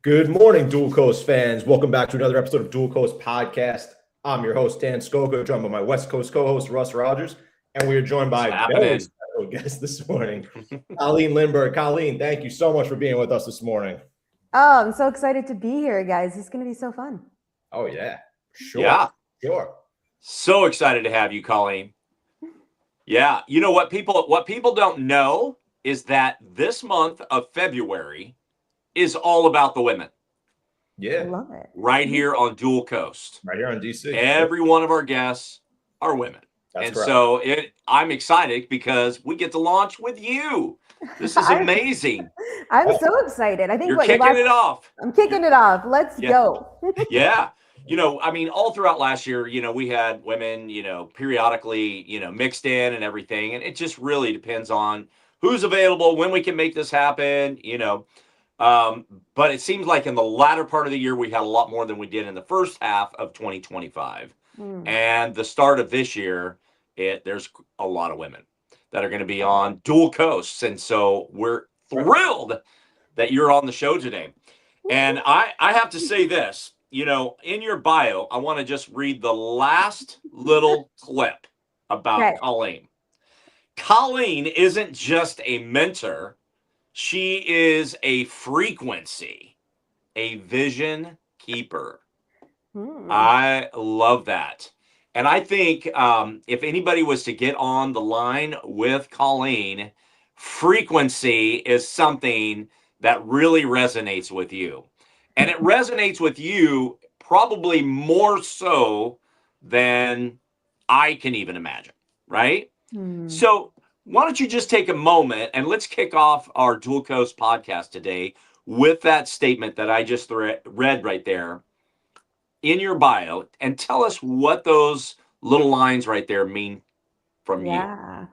Good morning, Dual Coast fans. Welcome back to another episode of Dual Coast Podcast. I'm your host, Dan Skoka, joined by my West Coast co-host, Russ Rogers, and we are joined by a very special guest this morning, Colleen Lindberg. Colleen, thank you so much for being with us this morning. Oh, I'm so excited to be here, guys. It's going to be so fun. Oh, yeah. Sure. So excited to have you, Colleen. Yeah. You know what people don't know is that this month of February is all about the women. Yeah. I love it. Right here on Dual Coast. Right here on DC. Every one of our guests are women. That's and correct. So I'm excited because we get to launch with you. This is amazing. I'm so excited. I think you're kicking it off. I'm kicking it off. Let's go. Yeah. You know, I mean, all throughout last year, we had women, periodically, mixed in and everything. And it just really depends on who's available, when we can make this happen, But it seems like in the latter part of the year, we had a lot more than we did in the first half of 2025. And the start of this year, there's a lot of women that are going to be on Dual Coasts. And so we're thrilled that you're on the show today. And I have to say this, in your bio, I want to just read the last little clip about Colleen. Colleen isn't just a mentor. She is a frequency, a vision keeper. I love that. And I think if anybody was to get on the line with Colleen, frequency is something that really resonates with you. And it resonates with you probably more so than I can even imagine, right? So why don't you just take a moment and let's kick off our Dual Coast podcast today with that statement that I just read right there in your bio, and tell us what those little lines right there mean from you. Yeah.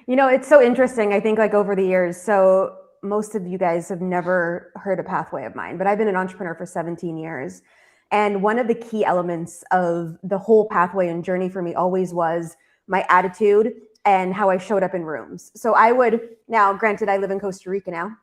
It's so interesting. I think over the years, so most of you guys have never heard a pathway of mine, but I've been an entrepreneur for 17 years. And one of the key elements of the whole pathway and journey for me always was my attitude and how I showed up in rooms. So now granted, I live in Costa Rica now.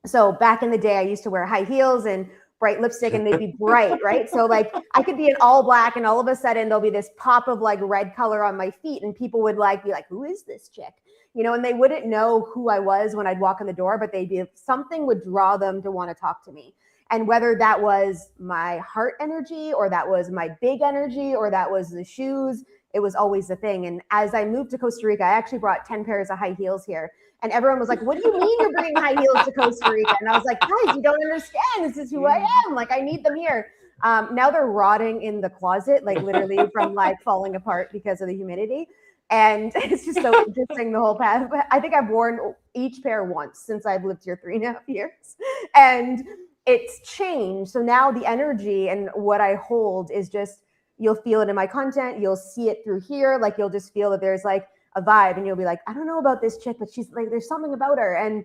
So back in the day, I used to wear high heels and bright lipstick, and they'd be bright, right? So I could be in all black, and all of a sudden there'll be this pop of red color on my feet, and people would be like, who is this chick? And they wouldn't know who I was when I'd walk in the door, but something would draw them to want to talk to me. And whether that was my heart energy, or that was my big energy, or that was the shoes, it was always the thing. And as I moved to Costa Rica, I actually brought 10 pairs of high heels here. And everyone was like, what do you mean you're bringing high heels to Costa Rica? And I was like, guys, you don't understand. This is who I am. I need them here. Now they're rotting in the closet, literally from falling apart because of the humidity. And it's just so interesting, the whole path. I think I've worn each pair once since I've lived here 3.5 years. And it's changed. So now the energy and what I hold is just, you'll feel it in my content. You'll see it through here. You'll just feel that there's a vibe, and you'll be like, I don't know about this chick, but she's there's something about her. And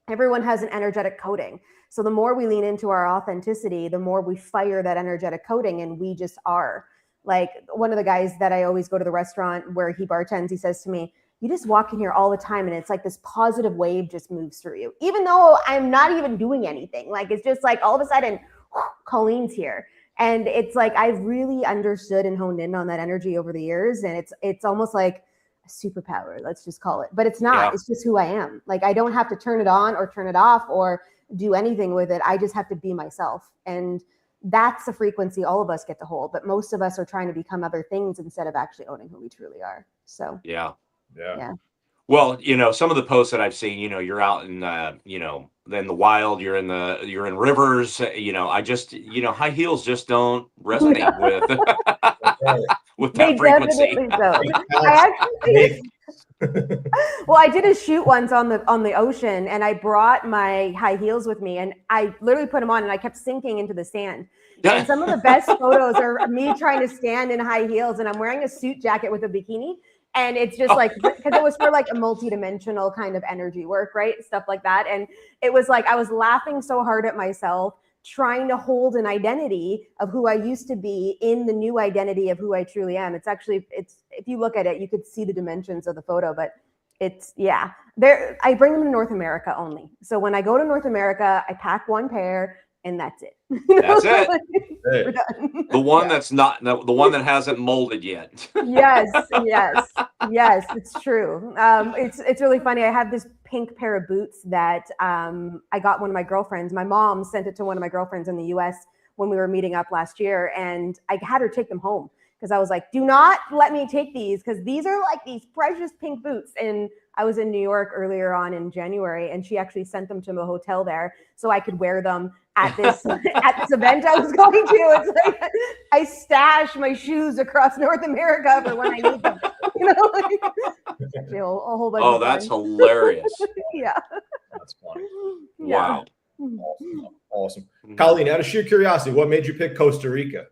everyone has an energetic coding. So the more we lean into our authenticity, the more we fire that energetic coding, and we just are. One of the guys that I always go to the restaurant where he bartends, he says to me, you just walk in here all the time, and it's this positive wave just moves through you, even though I'm not even doing anything. It's just all of a sudden, Colleen's here. And it's I've really understood and honed in on that energy over the years. And it's almost like a superpower, let's just call it. But it's not. Yeah. It's just who I am. I don't have to turn it on or turn it off or do anything with it. I just have to be myself. And that's the frequency all of us get to hold. But most of us are trying to become other things instead of actually owning who we truly are. So yeah. Well, some of the posts that I've seen, you're out in, in the wild, you're in rivers, I just, high heels just don't resonate with that frequency. Well, I did a shoot once on the ocean, and I brought my high heels with me, and I literally put them on, and I kept sinking into the sand. And some of the best photos are me trying to stand in high heels, and I'm wearing a suit jacket with a bikini. And it's just because it was for a multi-dimensional kind of energy work, right? Stuff like that. And it was I was laughing so hard at myself, trying to hold an identity of who I used to be in the new identity of who I truly am. It's if you look at it, you could see the dimensions of the photo, but I bring them to North America only. So when I go to North America, I pack one pair, and that's it. That's it. We're done. The one that's not the one that hasn't molded yet. Yes, it's true. It's really funny. I have this pink pair of boots that I got one of my girlfriends. My mom sent it to one of my girlfriends in the US when we were meeting up last year, and I had her take them home because I was like, do not let me take these, because these are like these precious pink boots. And I was in New York earlier on in January, and she actually sent them to the hotel there so I could wear them at this event I was going to. It's like I stash my shoes across North America for when I need them. Actually a whole bunch of that's fun. hilarious. Yeah. That's funny. Wow. Awesome. Colleen, out of sheer curiosity, what made you pick Costa Rica?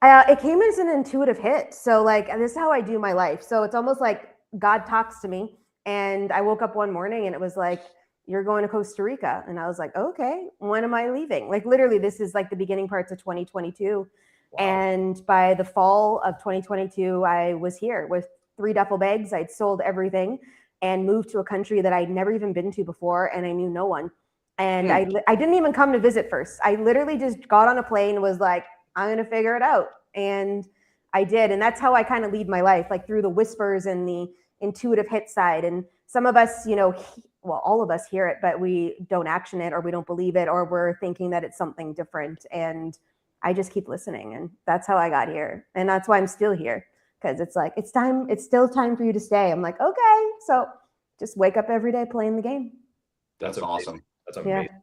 It came as an intuitive hit. So like, this is how I do my life. So it's almost like God talks to me, and I woke up one morning and it was like, you're going to Costa Rica. And I was like, okay, when am I leaving? Like literally, this is like the beginning parts of 2022. Wow. And by the fall of 2022, I was here with 3 duffel bags. I'd sold everything and moved to a country that I'd never even been to before. And I knew no one. And I didn't even come to visit first. I literally just got on a plane and was like, I'm going to figure it out. And I did. And that's how I kind of lead my life, like through the whispers and the intuitive hit side. And some of us, all of us hear it, but we don't action it, or we don't believe it, or we're thinking that it's something different. And I just keep listening. And that's how I got here. And that's why I'm still here, because it's like, it's still time for you to stay. I'm like, okay. So just wake up every day playing the game. That's awesome. That's amazing. Yeah.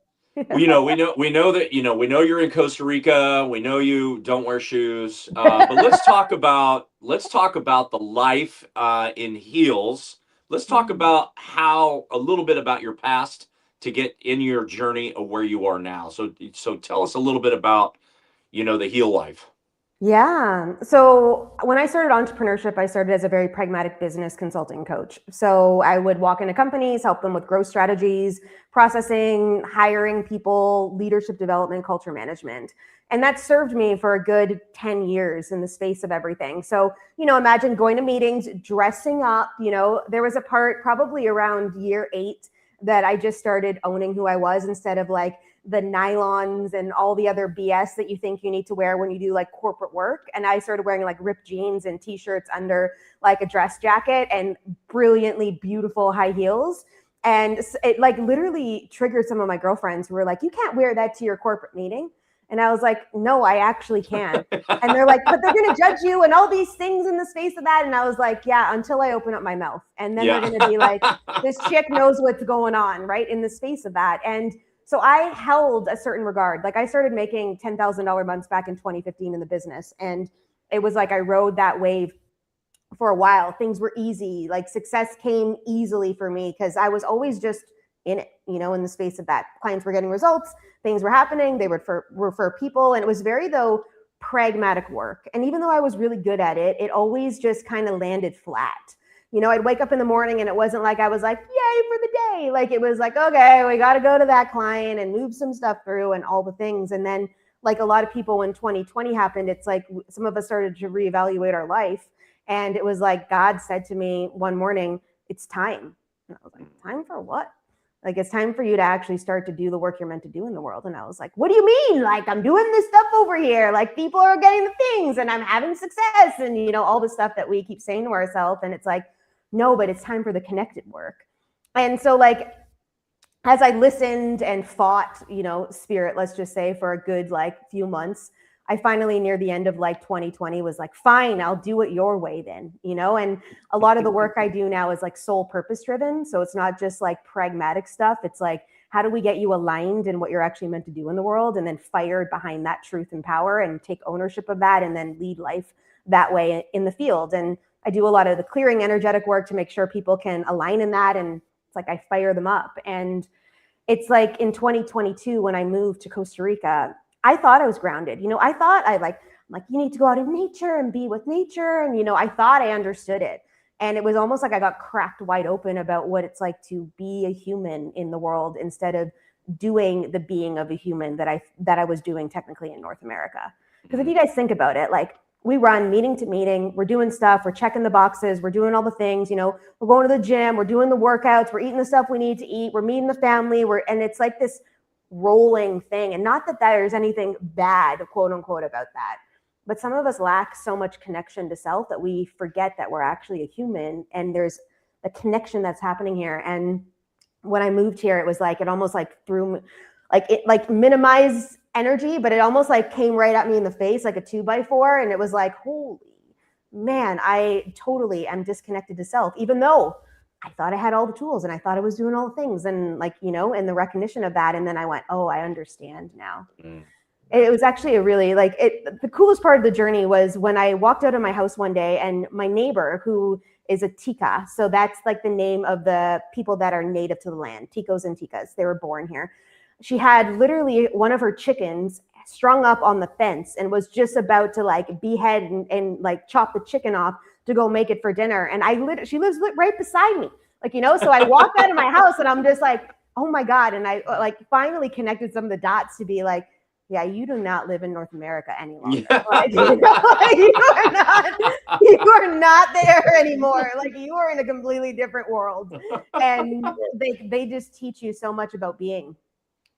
Well, we know that you're in Costa Rica. We know you don't wear shoes. But let's talk about the life in heels. Let's talk about a little bit about your past to get in your journey of where you are now. So tell us a little bit about, the heel life. Yeah. So when I started entrepreneurship, I started as a very pragmatic business consulting coach. So I would walk into companies, help them with growth strategies, processing, hiring people, leadership development, culture management. And that served me for a good 10 years in the space of everything. So, imagine going to meetings, dressing up, there was a part probably around year 8 that I just started owning who I was, instead of like the nylons and all the other BS that you think you need to wear when you do like corporate work. And I started wearing like ripped jeans and t-shirts under like a dress jacket and brilliantly beautiful high heels. And it like literally triggered some of my girlfriends who were like, you can't wear that to your corporate meeting. And I was like, no, I actually can. And they're like, but they're going to judge you and all these things in the space of that. And I was like, yeah, until I open up my mouth. And then they're going to be like, this chick knows what's going on, right? In the space of that. And so I held a certain regard. Like I started making $10,000 months back in 2015 in the business. And it was like I rode that wave for a while. Things were easy. Like success came easily for me because I was always just in it, in the space of that. Clients were getting results. Things were happening. They would refer people. And it was very, pragmatic work. And even though I was really good at it, it always just kind of landed flat. I'd wake up in the morning and it wasn't like I was like, yay for the day. Like it was like, okay, we got to go to that client and move some stuff through and all the things. And then like a lot of people, when 2020 happened, it's like some of us started to reevaluate our life. And it was like God said to me one morning, it's time. And I was like, time for what? Like, it's time for you to actually start to do the work you're meant to do in the world. And I was like, what do you mean? Like, I'm doing this stuff over here. Like, people are getting the things and I'm having success and, all the stuff that we keep saying to ourselves. And it's like, no, but it's time for the connected work. And so like, as I listened and fought, spirit, let's just say for a good few months, I finally near the end of 2020 was like, fine, I'll do it your way then, and a lot of the work I do now is soul purpose driven. So it's not just pragmatic stuff. It's like, how do we get you aligned in what you're actually meant to do in the world, and then fired behind that truth and power and take ownership of that and then lead life that way in the field. And I do a lot of the clearing energetic work to make sure people can align in that. And it's like, I fire them up. And it's like in 2022, when I moved to Costa Rica, I thought I was grounded. I thought I'm like, you need to go out in nature and be with nature. And, I thought I understood it. And it was almost like I got cracked wide open about what it's like to be a human in the world instead of doing the being of a human that I was doing technically in North America. Because if you guys think about it, we run meeting to meeting, we're doing stuff, we're checking the boxes, we're doing all the things, we're going to the gym, we're doing the workouts, we're eating the stuff we need to eat, we're meeting the family, and it's like this rolling thing. And not that there's anything bad, quote unquote, about that. But some of us lack so much connection to self that we forget that we're actually a human, and there's a connection that's happening here. And when I moved here, it was like, it almost like threw, like it like minimized energy, but it almost like came right at me in the face, like a 2x4. And it was like, holy man, I totally am disconnected to self, even though I thought I had all the tools and I thought I was doing all the things, and like, you know, and the recognition of that. And then I went, oh, I understand now. It was actually a really the coolest part of the journey was when I walked out of my house one day, and my neighbor, who is a Tika, so that's like the name of the people that are native to the land, Ticos and Tikas, they were born here. She had literally one of her chickens strung up on the fence and was just about to like behead and like chop the chicken off to go make it for dinner. And she lives right beside me, like, you know, so I walked out of my house and I'm just like, oh my God. And I like finally connected some of the dots to be like, yeah, you do not live in North America any longer. Like, you are not there anymore. Like, you are in a completely different world. And they just teach you so much about being.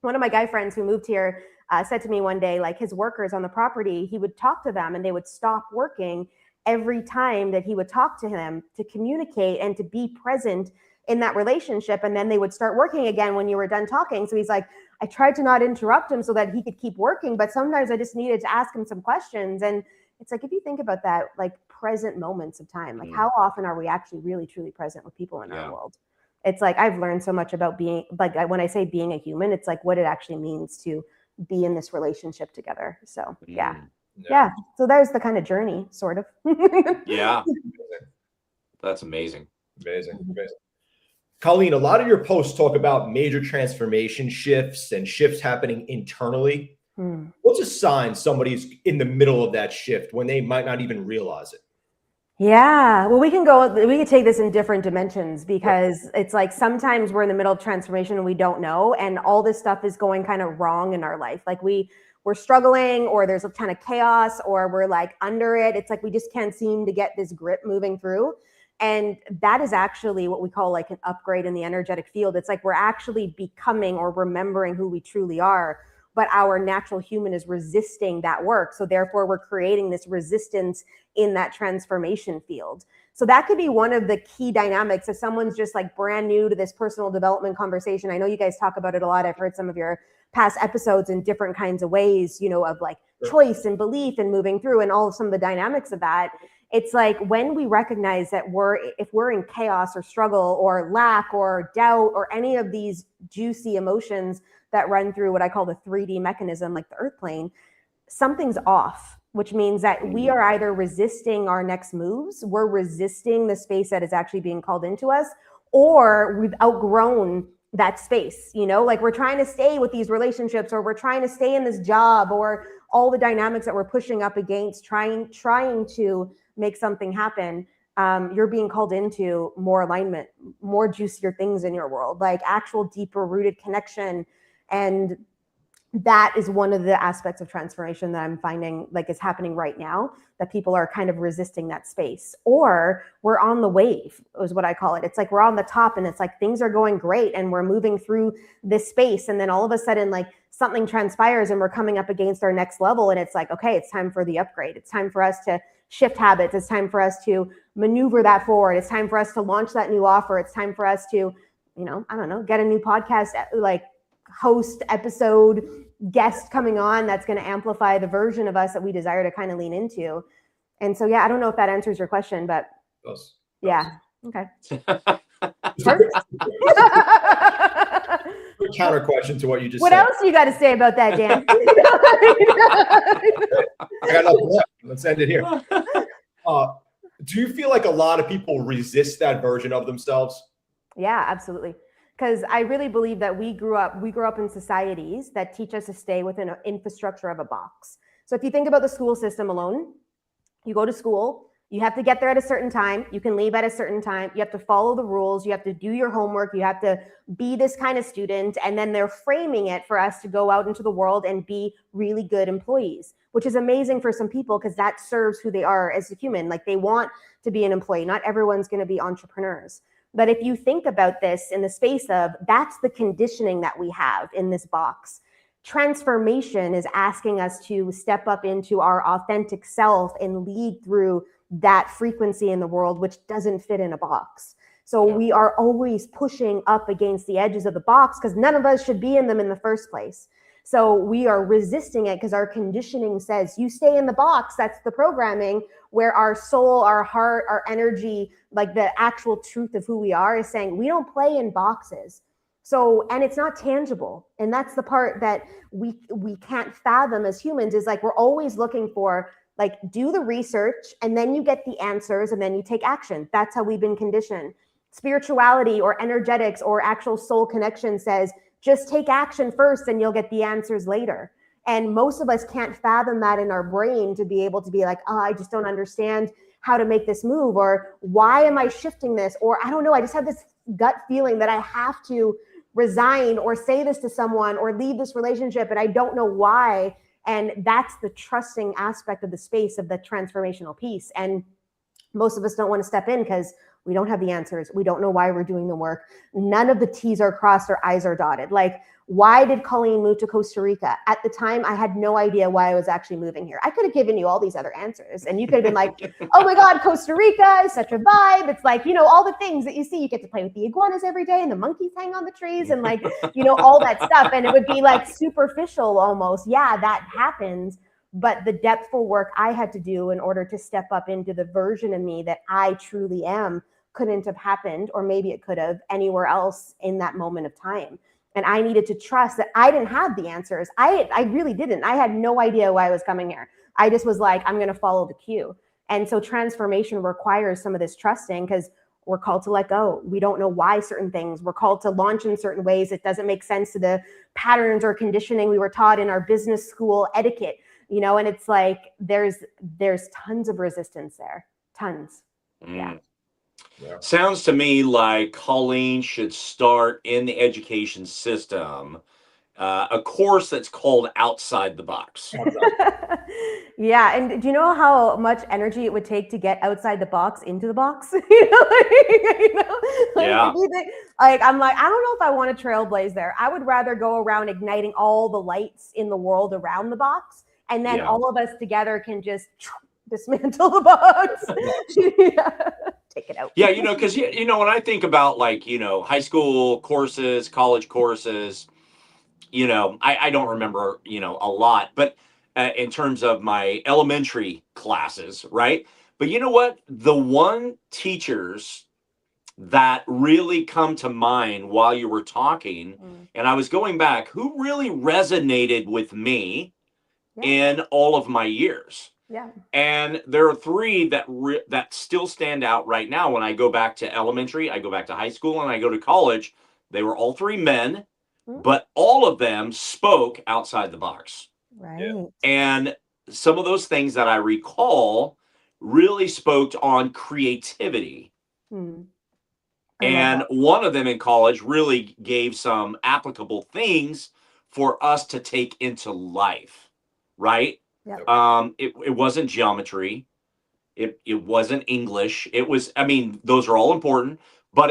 One of my guy friends who moved here said to me one day, like, his workers on the property, he would talk to them and they would stop working every time that he would talk to him to communicate and to be present in that relationship. And then they would start working again when you were done talking. So he's like, I tried to not interrupt him so that he could keep working, but sometimes I just needed to ask him some questions. And it's like, if you think about that, like present moments of time, like how often are we actually really truly present with people in our world? It's like, I've learned so much about being, like when I say being a human, it's like what it actually means to be in this relationship together. So yeah. So there's the kind of journey, sort of. Yeah. That's amazing. Amazing. Colleen, a lot of your posts talk about major transformation shifts and shifts happening internally. What's a sign somebody's in the middle of that shift when they might not even realize it? Yeah, well, we can take this in different dimensions, because it's like sometimes we're in the middle of transformation and we don't know, and all this stuff is going kind of wrong in our life. Like we're struggling, or there's a ton of chaos, or we're like under it. It's like we just can't seem to get this grip moving through. And that is actually what we call like an upgrade in the energetic field. It's like we're actually becoming or remembering who we truly are, but our natural human is resisting that work. So therefore we're creating this resistance in that transformation field. So that could be one of the key dynamics. If someone's just like brand new to this personal development conversation, I know you guys talk about it a lot. I've heard some of your past episodes in different kinds of ways, you know, of like choice and belief and moving through and all of some of the dynamics of that. It's like when we recognize that if we're in chaos or struggle or lack or doubt or any of these juicy emotions that run through what I call the 3D mechanism, like the earth plane, something's off, which means that we are either resisting our next moves, we're resisting the space that is actually being called into us, or we've outgrown that space, you know, like we're trying to stay with these relationships, or we're trying to stay in this job, or all the dynamics that we're pushing up against, trying to make something happen. You're being called into more alignment, more juicier things in your world, like actual deeper rooted connection. And that is one of the aspects of transformation that I'm finding like is happening right now, that people are kind of resisting that space, or we're on the wave is what I call it. It's like we're on the top and it's like things are going great and we're moving through this space. And then all of a sudden, like something transpires and we're coming up against our next level. And it's like, okay, it's time for the upgrade. It's time for us to shift habits. It's time for us to maneuver that forward. It's time for us to launch that new offer. It's time for us to, you know, I don't know, get a new podcast, like host episode guest coming on that's going to amplify the version of us that we desire to kind of lean into. And so, yeah, I don't know if that answers your question, but yeah. Okay. Counter question to what you just said. What else you got to say about that, Dan? I got nothing left. Let's end it here. Do you feel like a lot of people resist that version of themselves? Yeah, absolutely. Because I really believe that we grew up in societies that teach us to stay within an infrastructure of a box. So if you think about the school system alone, you go to school, you have to get there at a certain time, you can leave at a certain time, you have to follow the rules, you have to do your homework, you have to be this kind of student, and then they're framing it for us to go out into the world and be really good employees, which is amazing for some people because that serves who they are as a human. Like they want to be an employee. Not everyone's going to be entrepreneurs. But if you think about this in the space of, that's the conditioning that we have in this box. Transformation is asking us to step up into our authentic self and lead through that frequency in the world, which doesn't fit in a box. So we are always pushing up against the edges of the box because none of us should be in them in the first place. So we are resisting it because our conditioning says, you stay in the box. That's the programming, where our soul, our heart, our energy, like the actual truth of who we are, is saying, we don't play in boxes. So, and it's not tangible. And that's the part that we can't fathom as humans, is like, we're always looking for, like, do the research and then you get the answers and then you take action. That's how we've been conditioned. Spirituality or energetics or actual soul connection says, just take action first and you'll get the answers later. And most of us can't fathom that in our brain, to be able to be like, oh, I just don't understand how to make this move, or why am I shifting this? Or I don't know, I just have this gut feeling that I have to resign or say this to someone or leave this relationship, and I don't know why. And that's the trusting aspect of the space of the transformational piece. And most of us don't want to step in because we don't have the answers. We don't know why we're doing the work. None of the T's are crossed or I's are dotted. Like, why did Colleen move to Costa Rica? At the time, I had no idea why I was actually moving here. I could have given you all these other answers, and you could have been like, oh my God, Costa Rica is such a vibe. It's like, you know, all the things that you see. You get to play with the iguanas every day and the monkeys hang on the trees and, like, you know, all that stuff. And it would be like superficial almost. Yeah, that happens. But the depthful work I had to do in order to step up into the version of me that I truly am couldn't have happened, or maybe it could have, anywhere else in that moment of time. And I needed to trust that I didn't have the answers. I really didn't. I had no idea why I was coming here. I just was like, I'm going to follow the cue. And so transformation requires some of this trusting, because we're called to let go. We don't know why certain things. We're called to launch in certain ways. It doesn't make sense to the patterns or conditioning we were taught in our business school etiquette, you know, and it's like, there's tons of resistance there. Tons. Yeah. Sounds to me like Colleen should start in the education system a course that's called Outside the Box. Yeah, and do you know how much energy it would take to get outside the box into the box? You know, yeah. Like, I'm like, I don't know if I want to trailblaze there. I would rather go around igniting all the lights in the world around the box, and then all of us together can just dismantle the box. Yeah. Take it out. Yeah, you know, because, you know, when I think about, like, you know, high school courses, college courses, you know, I don't remember, you know, a lot, but in terms of my elementary classes, right? But you know what? The one teachers that really come to mind while you were talking, and I was going back, who really resonated with me in all of my years. Yeah. And there are three that still stand out right now. When I go back to elementary, I go back to high school, and I go to college, they were all three men, but all of them spoke outside the box. Right. And some of those things that I recall really spoke on creativity. And one of them in college really gave some applicable things for us to take into life, right? Yep. It wasn't geometry. It wasn't English. It was, I mean, those are all important, but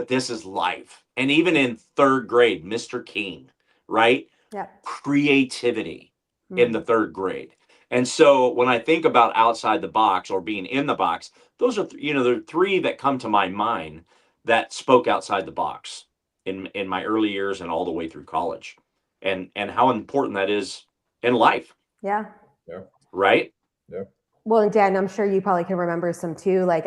this is life. And even in third grade, Mr. King, right? Yep. Creativity in the third grade. And so when I think about outside the box or being in the box, those are, you know, there are three that come to my mind that spoke outside the box in my early years and all the way through college, and how important that is in life. Yeah. Right. Yeah. Well, and Dan, I'm sure you probably can remember some too. Like,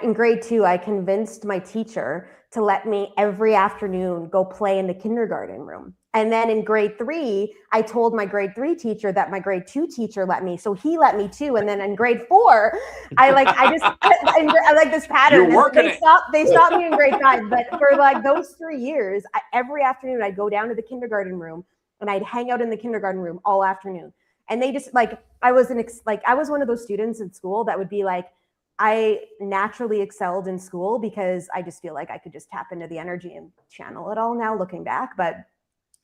in grade 2, I convinced my teacher to let me every afternoon go play in the kindergarten room. And then in grade 3, I told my grade 3 teacher that my grade 2 teacher let me. So he let me too. And then in grade 4, I like this pattern. You're working they stopped me in grade 5. But for like those 3 years, every afternoon I'd go down to the kindergarten room and I'd hang out in the kindergarten room all afternoon. And they just, like, I was one of those students in school that would be like, I naturally excelled in school because I just feel like I could just tap into the energy and channel it all now looking back. But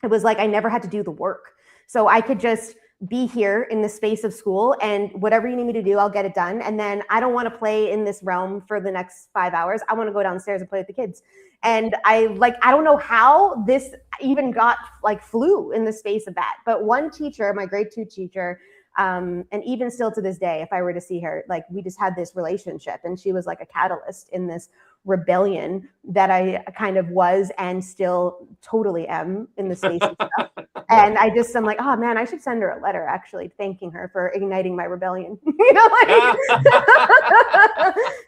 it was like I never had to do the work. So I could just be here in the space of school, and whatever you need me to do, I'll get it done. And then I don't want to play in this realm for the next 5 hours. I want to go downstairs and play with the kids. And I don't know how this even got flew in the space of that. But one teacher, my grade 2 teacher, and even still to this day, if I were to see her, we just had this relationship, and she was like a catalyst in this rebellion that I kind of was and still totally am in the space of stuff. And I'm like, oh man, I should send her a letter actually thanking her for igniting my rebellion,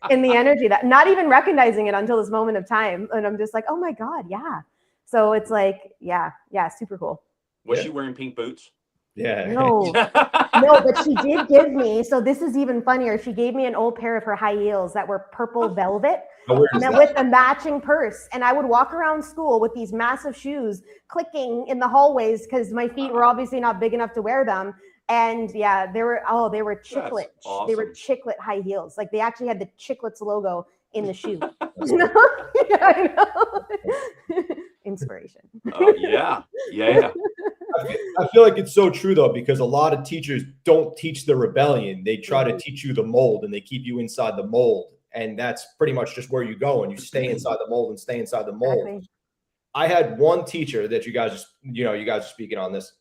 in the energy, that not even recognizing it until this moment of time. And I'm just like, oh my God, yeah. So it's yeah, super cool. Was she wearing pink boots? Yeah. No, but she did give me, so this is even funnier. She gave me an old pair of her high heels that were purple velvet with a matching purse. And I would walk around school with these massive shoes clicking in the hallways because my feet were obviously not big enough to wear them. And yeah, they were chiclet. Awesome. They were chiclet high heels. They actually had the Chiclets logo in the shoe. Yeah, I know. Inspiration. Oh, yeah. I feel like it's so true though, because a lot of teachers don't teach the rebellion. They try to teach you the mold, and they keep you inside the mold. And that's pretty much just where you go, and you stay inside the mold and stay inside the mold. Exactly. I had one teacher that you guys are speaking on this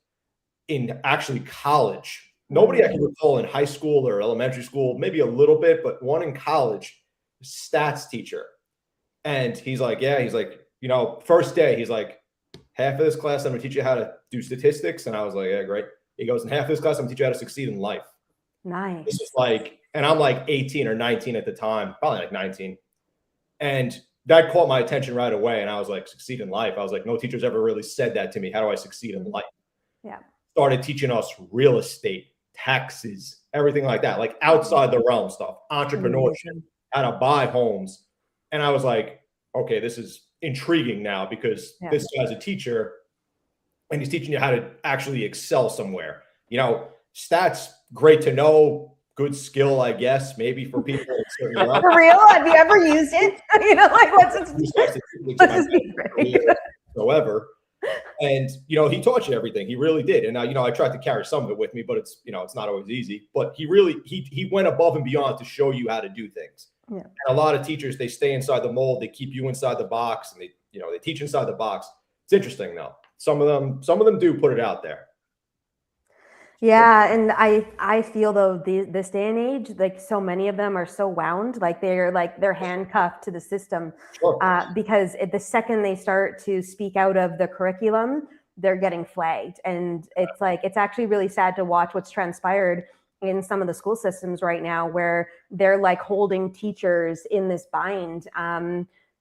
in actually college. Nobody I can recall in high school or elementary school, maybe a little bit, but one in college, stats teacher. And he's like, first day, he's like, half of this class, I'm going to teach you how to do statistics. And I was like, yeah, great. He goes, in half of this class, I'm going to teach you how to succeed in life. Nice. This is and I'm 18 or 19 at the time, probably 19. And that caught my attention right away. And I was like, succeed in life. I was like, no teacher's ever really said that to me. How do I succeed in life? Yeah. Started teaching us real estate, taxes, everything like that, outside the realm stuff, entrepreneurship, how to buy homes. And I was like, okay, this is intriguing now, because this guy's a teacher and he's teaching you how to actually excel somewhere. Stats, great to know, good skill, I guess, maybe for people. For real? Have you ever used it? Whatsoever. And, he taught you everything. He really did. And I tried to carry some of it with me, but it's not always easy. But he really, he went above and beyond to show you how to do things. Yeah. And a lot of teachers, they stay inside the mold. They keep you inside the box, and they teach inside the box. It's interesting though. Some of them do put it out there. Yeah, and I feel though this day and age, so many of them are so wound, they're handcuffed to the system, because the second they start to speak out of the curriculum, they're getting flagged, and it's actually really sad to watch what's transpired in some of the school systems right now, where they're holding teachers in this bind.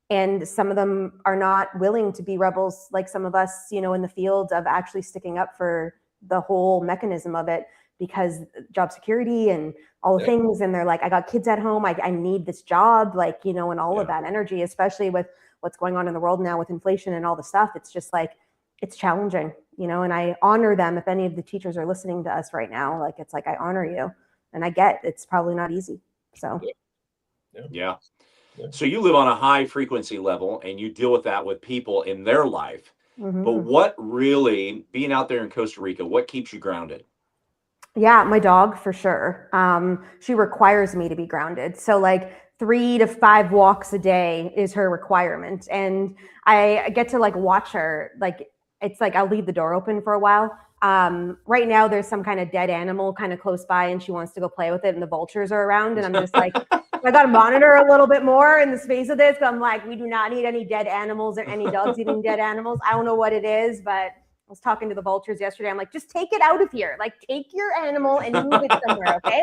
And some of them are not willing to be rebels, like some of us, in the field of actually sticking up for the whole mechanism of it, because job security and all the things. And they're like, I got kids at home. I need this job, and all of that energy, especially with what's going on in the world now with inflation and all the stuff. It's just it's challenging, and I honor them. If any of the teachers are listening to us right now, I honor you, and I get it's probably not easy. So, yeah. So you live on a high frequency level, and you deal with that with people in their life. Mm-hmm. But what really, being out there in Costa Rica, what keeps you grounded? Yeah, my dog for sure. She requires me to be grounded. So 3 to 5 walks a day is her requirement. And I get to watch her. It's I'll leave the door open for a while. Right now there's some kind of dead animal kind of close by, and she wants to go play with it, and the vultures are around. And I'm just I got to monitor a little bit more in the space of this. But I'm we do not need any dead animals or any dogs eating dead animals. I don't know what it is, but I was talking to the vultures yesterday. I'm just take it out of here. Take your animal and move it somewhere. Okay.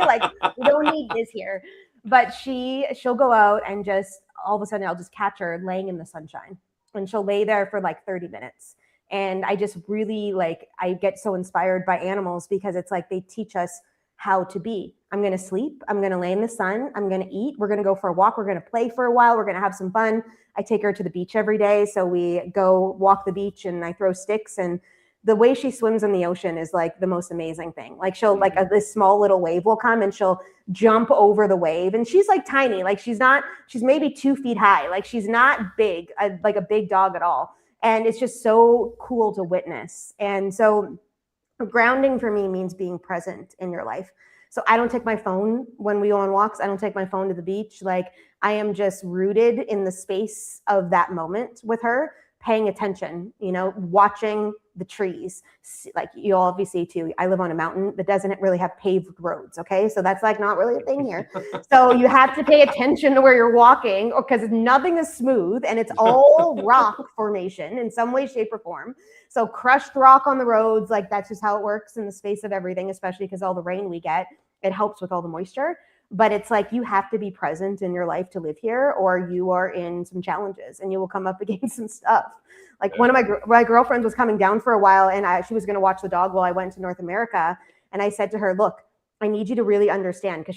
We don't need this here. But she'll go out, and just all of a sudden I'll just catch her laying in the sunshine, and she'll lay there for 30 minutes. And I just really I get so inspired by animals, because it's they teach us how to be. I'm going to sleep. I'm going to lay in the sun. I'm going to eat. We're going to go for a walk. We're going to play for a while. We're going to have some fun. I take her to the beach every day. So we go walk the beach, and I throw sticks, and the way she swims in the ocean is the most amazing thing. She'll this small little wave will come, and she'll jump over the wave, and she's tiny. She's maybe 2 feet high. She's not big, like a big dog at all. And it's just so cool to witness. And so Grounding for me means being present in your life. So I don't take my phone when we go on walks. I don't take my phone to the beach. Like, I am just rooted in the space of that moment with her, paying attention, watching the trees. Like, you obviously too, I live on a mountain that doesn't really have paved roads. Okay. So that's like not really a thing here. So you have to pay attention to where you're walking, or because nothing is smooth and it's all rock formation in some way, shape, or form. So crushed rock on the roads, like that's just how it works in the space of everything, especially because all the rain we get, it helps with all the moisture. But it's like you have to be present in your life to live here, or you are in some challenges and you will come up against some stuff. Like one of my girlfriends was coming down for a while, and she was going to watch the dog while I went to North America. And I said to her, look, I need you to really understand, because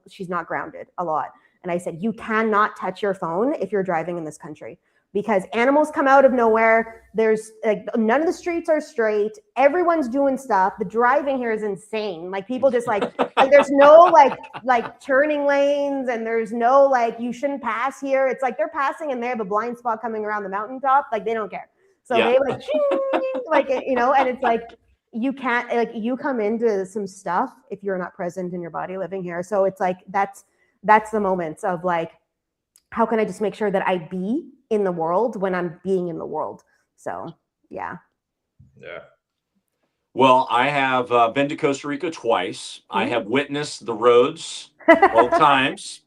she's not grounded a lot. And I said, you cannot touch your phone if you're driving in this country, because animals come out of nowhere. There's like none of the streets are straight. Everyone's doing stuff. The driving here is insane. Like people just like there's no like turning lanes, and there's no like you shouldn't pass here. It's like they're passing and they have a blind spot coming around the mountaintop. Like they don't care. So they like and it's like you can't, like you come into some stuff if you're not present in your body living here. So it's like that's the moments of like, how can I just make sure that I be in the world when I'm being in the world? So, yeah. Well, I have been to Costa Rica twice. I have witnessed the roads both times.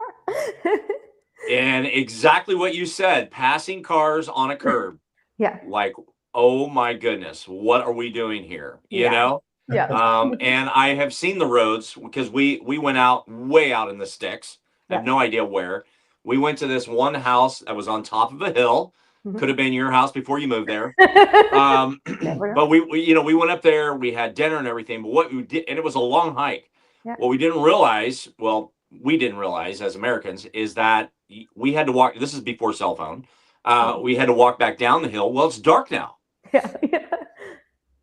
And exactly what you said, passing cars on a curb. Yeah. Like, oh my goodness, what are we doing here? You know? Yeah. And I have seen the roads because we went out way out in the sticks. I have no idea where. We went to this one house that was on top of a hill. Could have been your house before you moved there. But we went up there, we had dinner and everything. But what we did, and it was a long hike. Yeah. What we didn't realize as Americans, is that we had to walk. This is before cell phone. We had to walk back down the hill. Well, it's dark now. Yeah.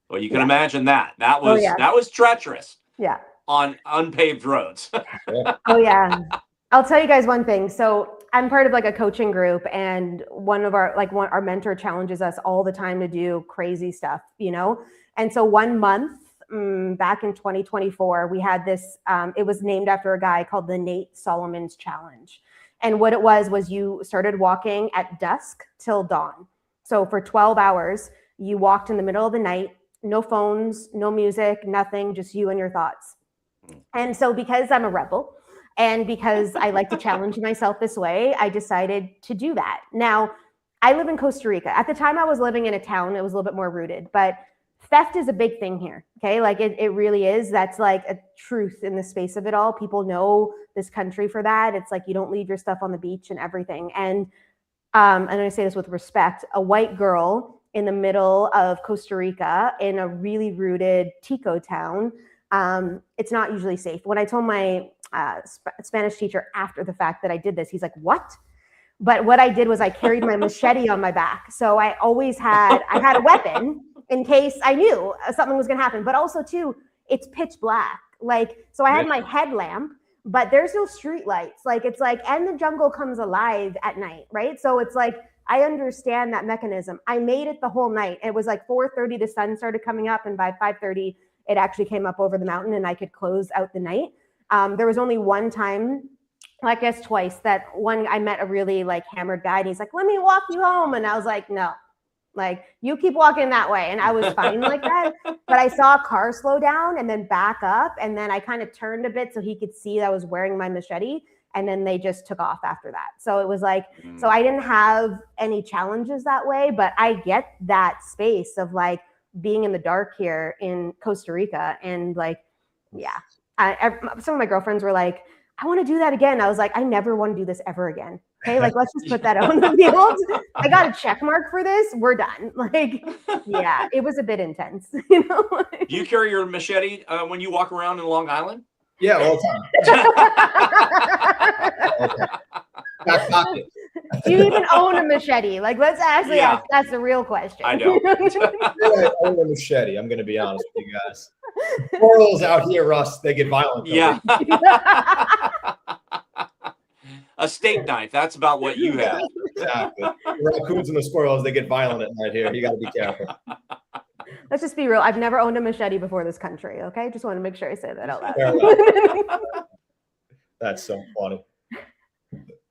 Well, you can imagine that. That was treacherous. Yeah. On unpaved roads. Oh yeah. I'll tell you guys one thing. So I'm part of like a coaching group, and one of our mentor challenges us all the time to do crazy stuff, And so 1 month back in 2024, we had this, it was named after a guy called the Nate Solomon's Challenge. And what it was you started walking at dusk till dawn. So for 12 hours, you walked in the middle of the night, no phones, no music, nothing, just you and your thoughts. And so because I'm a rebel, and because I like to challenge myself this way, I decided to do that. Now, I live in Costa Rica. At the time I was living in a town, it was a little bit more rooted, but theft is a big thing here. Okay. Like it really is. That's like a truth in the space of it all. People know this country for that. It's like, you don't leave your stuff on the beach and everything. And I'm going to say this with respect, a white girl in the middle of Costa Rica in a really rooted Tico town, it's not usually safe. When I told my Spanish teacher after the fact that I did this, he's like, what? But what I did was I carried my machete on my back. So I had a weapon in case I knew something was going to happen. But also too, it's pitch black. Like, so I had my headlamp, but there's no street lights. Like, it's like, and the jungle comes alive at night, right? So it's like, I understand that mechanism. I made it the whole night. It was like 4:30, the sun started coming up, and by 5:30, it actually came up over the mountain and I could close out the night. There was only one time, I guess twice, that I met a really like hammered guy, and he's like, let me walk you home. And I was like, no, like you keep walking that way. And I was fine like that. But I saw a car slow down and then back up. And then I kind of turned a bit so he could see that I was wearing my machete. And then they just took off after that. So it was like, so I didn't have any challenges that way, but I get that space of like being in the dark here in Costa Rica. And like, yeah, some of my girlfriends were like, I want to do that again. I was like, I never want to do this ever again. Okay, like let's just put that on the field. I got a check mark for this. We're done. Like, yeah, it was a bit intense. Do you carry your machete when you walk around in Long Island? Yeah, all the time. Back pocket. Do you even own a machete? Like, let's actually ask. That's the real question. I don't. I own a machete. I'm going to be honest with you guys. Squirrels out here, Russ, they get violent. Yeah. A steak knife. That's about what you have. Exactly. The raccoons and the squirrels, they get violent at night here. You got to be careful. Let's just be real. I've never owned a machete before this country. Okay. Just want to make sure I say that out loud. That's so funny.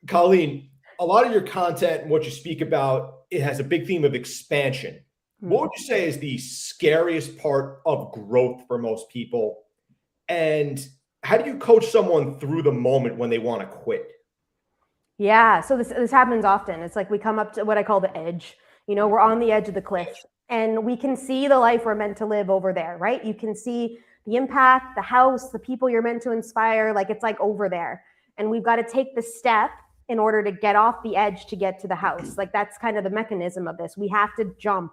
Colleen, a lot of your content and what you speak about, it has a big theme of expansion. What would you say is the scariest part of growth for most people? And how do you coach someone through the moment when they want to quit? Yeah. So this happens often. It's like we come up to what I call the edge. You know, we're on the edge of the cliff and we can see the life we're meant to live over there, right? You can see the impact, the house, the people you're meant to inspire. Like it's like over there. And we've got to take the step in order to get off the edge to get to the house. Like that's kind of the mechanism of this. We have to jump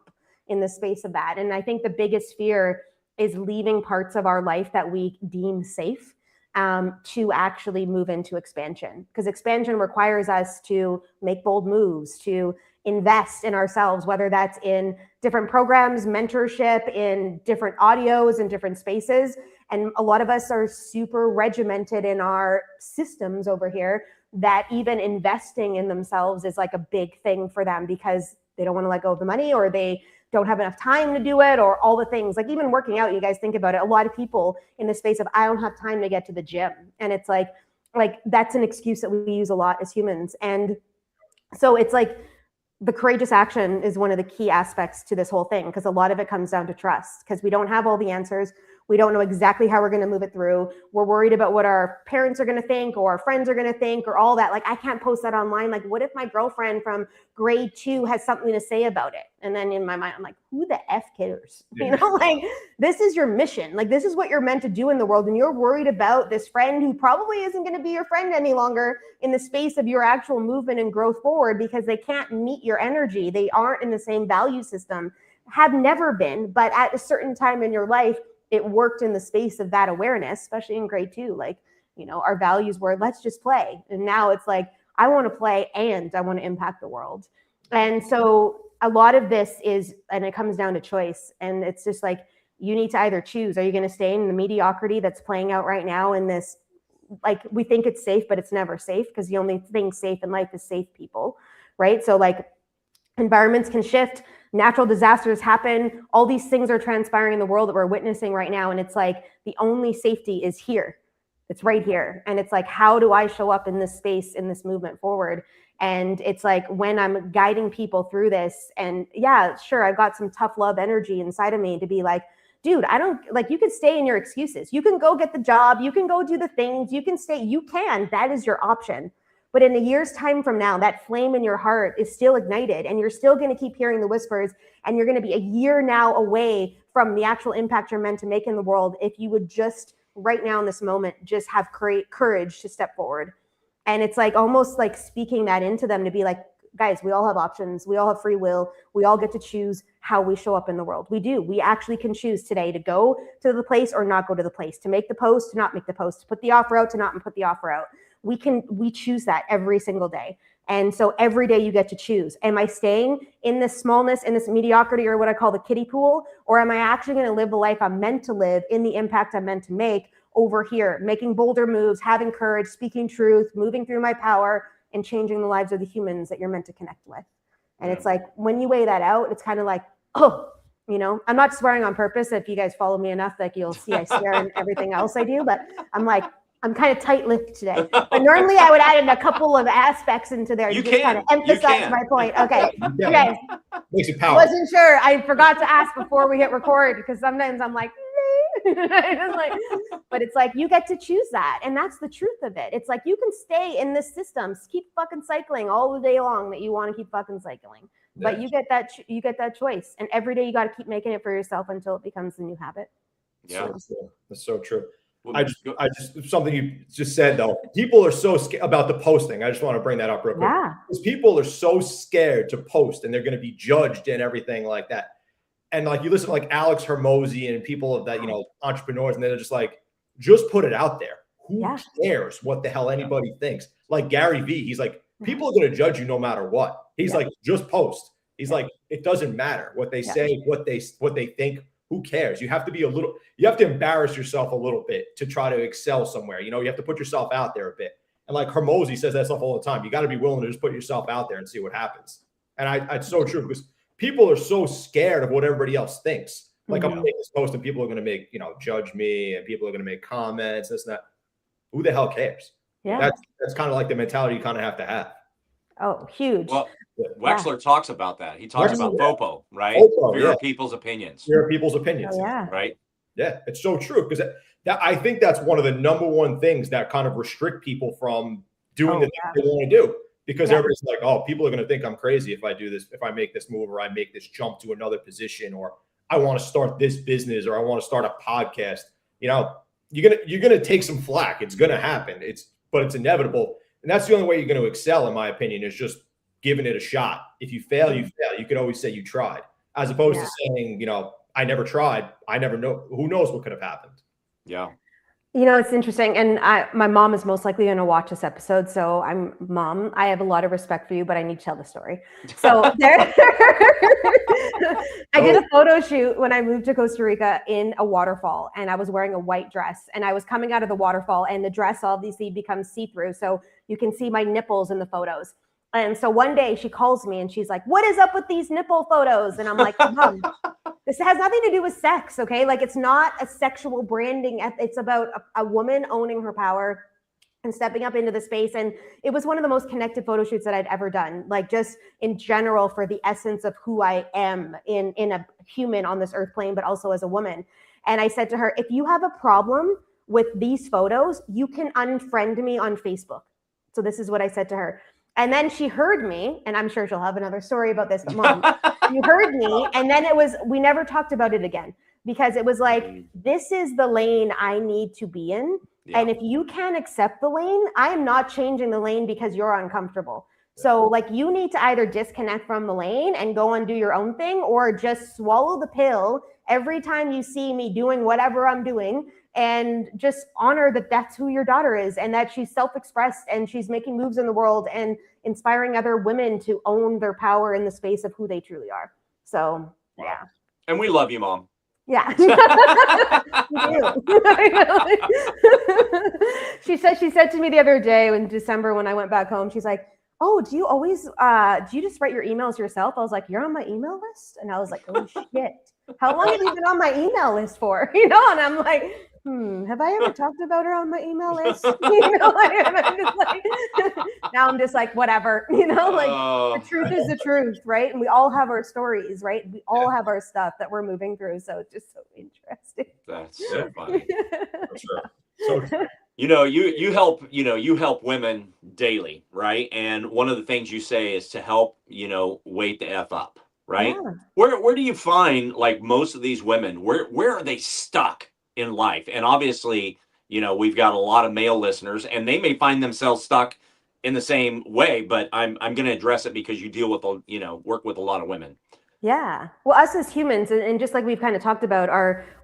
in the space of that. And I think the biggest fear is leaving parts of our life that we deem safe to actually move into expansion. Because expansion requires us to make bold moves, to invest in ourselves, whether that's in different programs, mentorship, in different audios, in different spaces. And a lot of us are super regimented in our systems over here that even investing in themselves is like a big thing for them because they don't want to let go of the money or they don't have enough time to do it or all the things. Like even working out, you guys think about it. A lot of people in the space of, I don't have time to get to the gym. And it's like that's an excuse that we use a lot as humans. And so it's like, the courageous action is one of the key aspects to this whole thing because a lot of it comes down to trust because we don't have all the answers. We don't know exactly how we're going to move it through. We're worried about what our parents are going to think or our friends are going to think or all that. Like, I can't post that online. Like, what if my girlfriend from grade 2 has something to say about it? And then in my mind, I'm like, who the F cares? Yeah. You know, like this is your mission. Like, this is what you're meant to do in the world. And you're worried about this friend who probably isn't going to be your friend any longer in the space of your actual movement and growth forward because they can't meet your energy. They aren't in the same value system, have never been, but at a certain time in your life, it worked in the space of that awareness, especially in grade 2. Like, you know, our values were, let's just play. And now it's like, I want to play and I want to impact the world. And so a lot of this is, and it comes down to choice. And it's just like, you need to either choose. Are you going to stay in the mediocrity that's playing out right now in this, like, we think it's safe, but it's never safe because the only thing safe in life is safe people, right? So like environments can shift. Natural disasters happen. All these things are transpiring in the world that we're witnessing right now. And it's like the only safety is here. It's right here. And it's like, how do I show up in this space, in this movement forward? And it's like when I'm guiding people through this and yeah, sure, I've got some tough love energy inside of me to be like, dude, I don't like, you can stay in your excuses. You can go get the job. You can go do the things. You can stay. You can. That is your option. But in a year's time from now, that flame in your heart is still ignited and you're still going to keep hearing the whispers and you're going to be a year now away from the actual impact you're meant to make in the world if you would just right now in this moment, just have courage to step forward. And it's like almost like speaking that into them to be like, guys, we all have options. We all have free will. We all get to choose how we show up in the world. We do. We actually can choose today to go to the place or not go to the place, to make the post, to not make the post, to put the offer out, to not put the offer out. We choose that every single day. And so every day you get to choose. Am I staying in this smallness, in this mediocrity, or what I call the kiddie pool? Or am I actually going to live the life I'm meant to live in the impact I'm meant to make over here, making bolder moves, having courage, speaking truth, moving through my power, and changing the lives of the humans that you're meant to connect with? And it's like, when you weigh that out, it's kind of like, oh, you know, I'm not swearing on purpose. If you guys follow me enough, like you'll see I swear in everything else I do, but I'm kind of tight-lipped today. But normally I would add in a couple of aspects into there to just kind of emphasize my point. Okay. Okay. I wasn't sure. I forgot to ask before we hit record because sometimes I'm like, but it's like you get to choose that. And that's the truth of it. It's like you can stay in this system, keep fucking cycling all the day long that you want to keep fucking cycling. But you get that choice. And every day you got to keep making it for yourself until it becomes the new habit. Yeah. That's so true. I just something you just said though. People are so scared about the posting. I just want to bring that up real quick. Yeah. Because people are so scared to post and they're going to be judged and everything like that. And like you listen to like Alex Hermosi and people of that, you know, entrepreneurs, and they're just like, just put it out there. Who cares what the hell anybody thinks? Like Gary Vee, he's like, people are going to judge you no matter what. He's like, just post. He's like, it doesn't matter what they say, what they think. Who cares? You have to embarrass yourself a little bit to try to excel somewhere. You know, you have to put yourself out there a bit. And like Hermosi says that stuff all the time. You got to be willing to just put yourself out there and see what happens. And it's so true because people are so scared of what everybody else thinks. Like I'm gonna make this post and people are gonna make, judge me and people are gonna make comments, this and that. Who the hell cares? Yeah. That's kind of like the mentality you kind of have to have. Oh, huge. Well, Wexler talks about that. He talks about FOPO, right? Fear of people's opinions. Fear of people's opinions. Oh, yeah. Right. Yeah, it's so true, because that I think that's one of the number one things that kind of restrict people from doing the things they want to do, because everybody's like, oh, people are going to think I'm crazy if I do this, if I make this move, or I make this jump to another position, or I want to start this business, or I want to start a podcast. You're gonna take some flack. It's gonna happen. But it's inevitable, and that's the only way you're going to excel, in my opinion, is just giving it a shot. If you fail, you fail. You could always say you tried, as opposed to saying, I never tried. I never know. Who knows what could have happened? Yeah. It's interesting. And my mom is most likely going to watch this episode. So Mom, I have a lot of respect for you, but I need to tell the story. So I did a photo shoot when I moved to Costa Rica in a waterfall, and I was wearing a white dress, and I was coming out of the waterfall, and the dress obviously becomes see-through. So you can see my nipples in the photos. And so one day she calls me and she's like, what is up with these nipple photos? And I'm like, Mom, this has nothing to do with sex, okay? Like, it's not a sexual branding. It's about a woman owning her power and stepping up into the space. And it was one of the most connected photo shoots that I'd ever done, like just in general, for the essence of who I am in a human on this earth plane, but also as a woman. And I said to her, if you have a problem with these photos, you can unfriend me on Facebook. So this is what I said to her. And then she heard me, and I'm sure she'll have another story about this, but Mom, you heard me. And then we never talked about it again, because it was like, this is the lane I need to be in. Yeah. And if you can't accept the lane, I am not changing the lane because you're uncomfortable. So like, you need to either disconnect from the lane and go and do your own thing, or just swallow the pill every time you see me doing whatever I'm doing, and just honor that that's who your daughter is, and that she's self-expressed and she's making moves in the world and inspiring other women to own their power in the space of who they truly are. So, yeah. And we love you, Mom. Yeah. She said to me the other day in December when I went back home, she's like, oh, do you always, do you just write your emails yourself? I was like, you're on my email list? And I was like, oh shit. How long have you been on my email list for? And I'm like, have I ever talked about her on my email list? Now I'm just like, whatever, the truth is the truth, right? And we all have our stories, right? We all have our stuff that we're moving through. So it's just so interesting. That's so funny. For sure. So true. You help women daily, right? And one of the things you say is to help, wake the F up, right? Yeah. Where do you find, like, most of these women, where are they stuck in life? And obviously, we've got a lot of male listeners, and they may find themselves stuck in the same way, but I'm going to address it because you deal with, work with a lot of women. Yeah. Well, us as humans, and just like we've kind of talked about,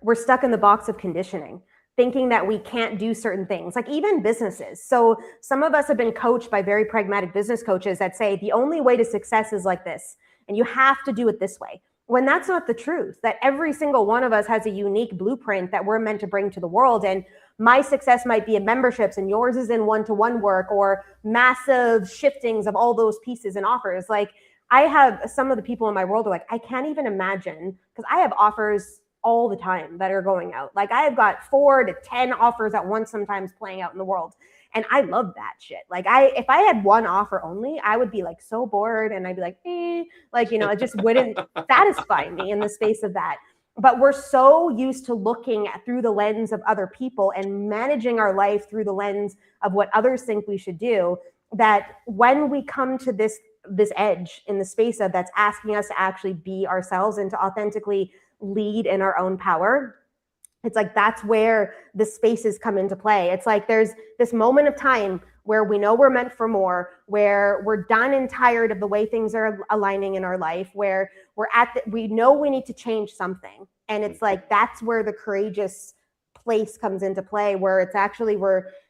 we're stuck in the box of conditioning, thinking that we can't do certain things, like even businesses. So some of us have been coached by very pragmatic business coaches that say the only way to success is like this, and you have to do it this way. When that's not the truth, that every single one of us has a unique blueprint that we're meant to bring to the world. And my success might be in memberships, and yours is in one-to-one work, or massive shiftings of all those pieces and offers. Like, I have some of the people in my world are like, I can't even imagine, because I have offers all the time that are going out. Like, I have got 4 to 10 offers at once sometimes playing out in the world. And I love that shit. Like, if I had one offer only, I would be like so bored, and I'd be like, it just wouldn't satisfy me in the space of that. But we're so used to looking through the lens of other people and managing our life through the lens of what others think we should do, that when we come to this edge in the space of that's asking us to actually be ourselves and to authentically lead in our own power, it's like, that's where the spaces come into play. It's like there's this moment of time where we know we're meant for more, where we're done and tired of the way things are aligning in our life, where we know we need to change something. And it's like, that's where the courageous place comes into play, where it's actually,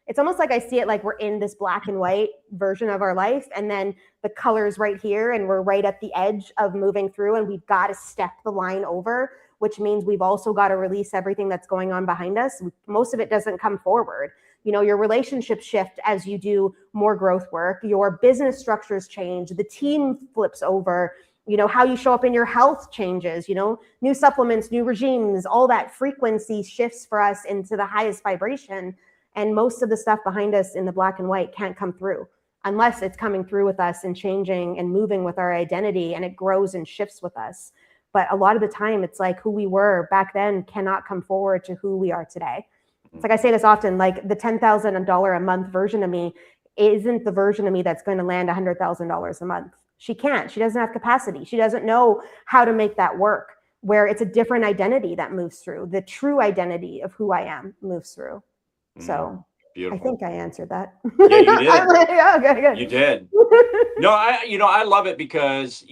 it's almost like I see it like we're in this black and white version of our life, and then the color's right here, and we're right at the edge of moving through, and we've got to step the line over, which means we've also got to release everything that's going on behind us. Most of it doesn't come forward. Your relationships shift as you do more growth work, your business structures change, the team flips over, You know, how you show up in your health changes, you know, new supplements, new regimes, all that frequency shifts for us into the highest vibration. And most of the stuff behind us in the black and white can't come through unless it's coming through with us and changing and moving with our identity, and it grows and shifts with us. But a lot of the time, it's like who we were back then cannot come forward to who we are today. It's like I say this often, like the $10,000 a month version of me isn't the version of me that's going to land $100,000 a month. She can't. She doesn't have capacity. She doesn't know how to make that work, where it's a different identity that moves through. The true identity of who I am moves through. So beautiful. I think I answered that. Yeah, you did. Yeah, okay, good. You did. No, I love it because,